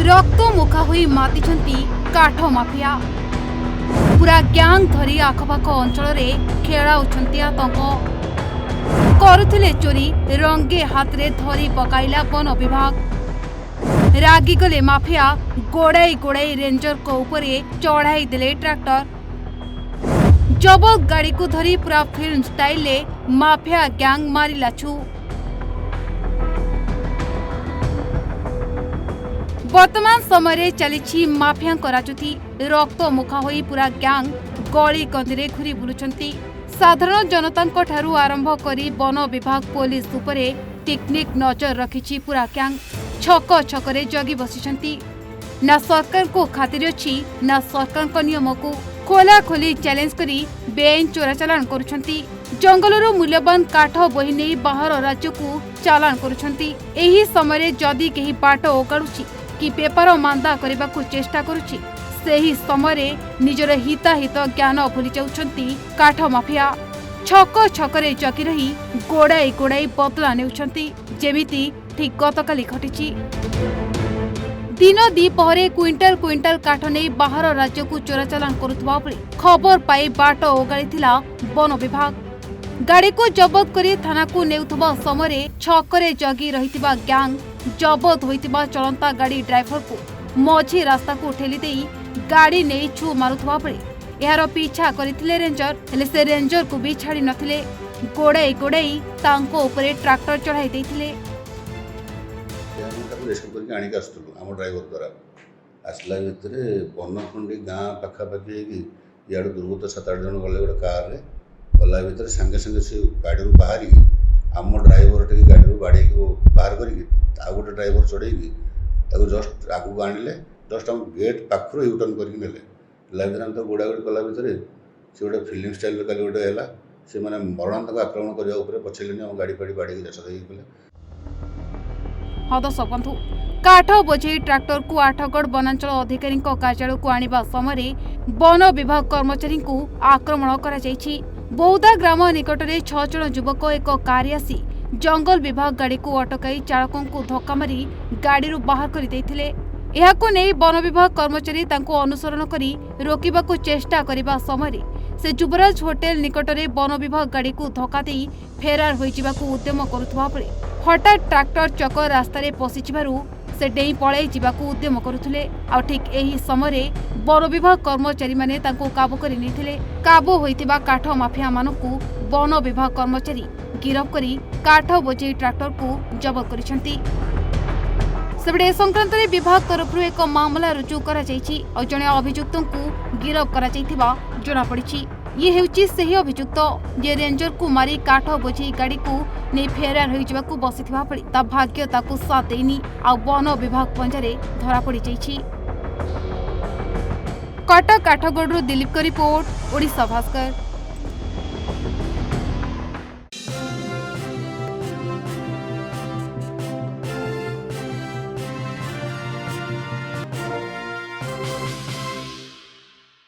रक्त मुखा हुई मातिछंती काठ माफिया पूरा ग्यांग धरी आखपाख अंचल खेलाउछंती आतंक करुथिले चोरी रंगे हाथ रे धरी पकाइला वन विभाग रागी गले माफिया गोड़ाई गोड़ाई रेंजर को ऊपरे चढ़ाई देले ट्रैक्टर जबत गाड़ी को धरी पूरा फिल्म स्टाइल ले माफिया ग्यांग मारिला छु। वर्तमान समय चली माफिया राजुती रक्त मुखा होई पूरा ग्यांग गली कंदी घूरी बुलुचंती साधारण जनता ठारू आरंभ करी वन विभाग पुलिस उपरे टेक्निक नजर रखिछि पूरा ग्यांग छक छकरे जगी बसिछंती ना सरकार को खातिर अछि ना सरकार को नियम को खोला खोली चैलेंज करी बेआईन चोरा चालान करुछंती जंगलरू मूल्यवान काठ बोही नहीं बाहर राज्य को चालान करुछंती एही समय जदि केही बाट ओगाड़ुछि कि बेपार मांदा करने को चेष्टा करुछि सेही समय निजर हिताहित ज्ञान भूली जाउछंती काठ माफिया छक छकरे जगी रही गोड़ाई गोड़ाई बदला नेउछंती जेमिति ठीक गतकाली घटिछि। दिन द्विपहरे क्विंटाल क्विंटाल काठ नहीं बाहर राज्य को चोरा चालान करुवा खबर पाई बाट ओगाड़ीथिला वन विभाग गाड़ी को जबत करी थाना को नेउथबा समय छकरे जगी रहितिबा ग्यांग जबत होइतिबा चलंता गाड़ी ड्राइवर को मझी रास्ता को ठेली देई गाड़ी नहीं छु मारुथबा बेले यार पीछा करथिले रेंजर हेले से रेंजर को भी छाड़ी नथिले गोड़ाई गोड़ाई तांको ऊपरे ट्रैक्टर चढ़ाई देथिले रेस्क्यू करके आनिक आसुलु आम ड्राइवर द्वारा आसला भितर बनखंडी गाँ पाखापाखि इाड़ू दुर्गत 7-8 जन गले गोटे कार गला भितर सांगे सांगे से गाड़ी बाहर आम ड्राइवर टे गाड़ी बाड़ी बाहर कर गोटे ड्राइवर चढ़े जस्ट आगू आनिले जस्ट आम गेट पाखर यूटर्न करके नेला भितर आम तो गोड़ा गोड़ी कला भितर से गोटे फिल्म स्टाइल कल गोटे है से मैंने मरणांतक आक्रमण करने पछेलेनि आम गाड़ी फाड़ी बाड़ी देश देले हदस बंधु काठ बोझे ट्रैक्टर को आठगढ़ वनांचल अधिकारी कार्यालय को आनिबा समय वन विभाग कर्मचारी को आक्रमण करा बौदा ग्राम निकट में 6 जन युवक एक कार आसी जंगल विभाग गाड़ी को अटकाई चालकों को धक्का मारी गाड़ी बाहर कर देथिले। एहाको नै वन विभाग कर्मचारी तांको अनुसरण करी रोकिबा को चेष्टा करिबा समय से युवराज होटेल निकट में वन विभाग गाड़ी को धक्का दे फेरार होई जिबाको उद्यम करुथबा बेले हठात ट्रैक्टर चक रास्ता रे पशिबारु से डेई पळाई जिबाको उद्यम करुथले आ ठीक एही समय वन विभाग कर्मचारी माने तांको काबू करि नेथिले। काबू होइतिबा काठ माफिया मानकु वन विभाग कर्मचारी गिरफ करी काठ बोझे ट्रैक्टर को जबत करिसंती। सेबडे संक्रांत रे विभाग तरफ एक मामला रुजु करा जायछि और जने अभियुक्तों को गिरफ करा जायथिबा जणा पड़िछि। ये हेउछि सेही अभियुक्त जे रेंजर को मारी काठ बोझे गाड़ी को नै फेरार होई जिबाकू बसिथिबा पड़ी ता भाग्य ताकू साथ देनी आ वन विभाग पंजारे धरा पड़ी जायछि। कटक काठगढ़ दिलीप का रिपोर्ट ओडिशा भास्कर।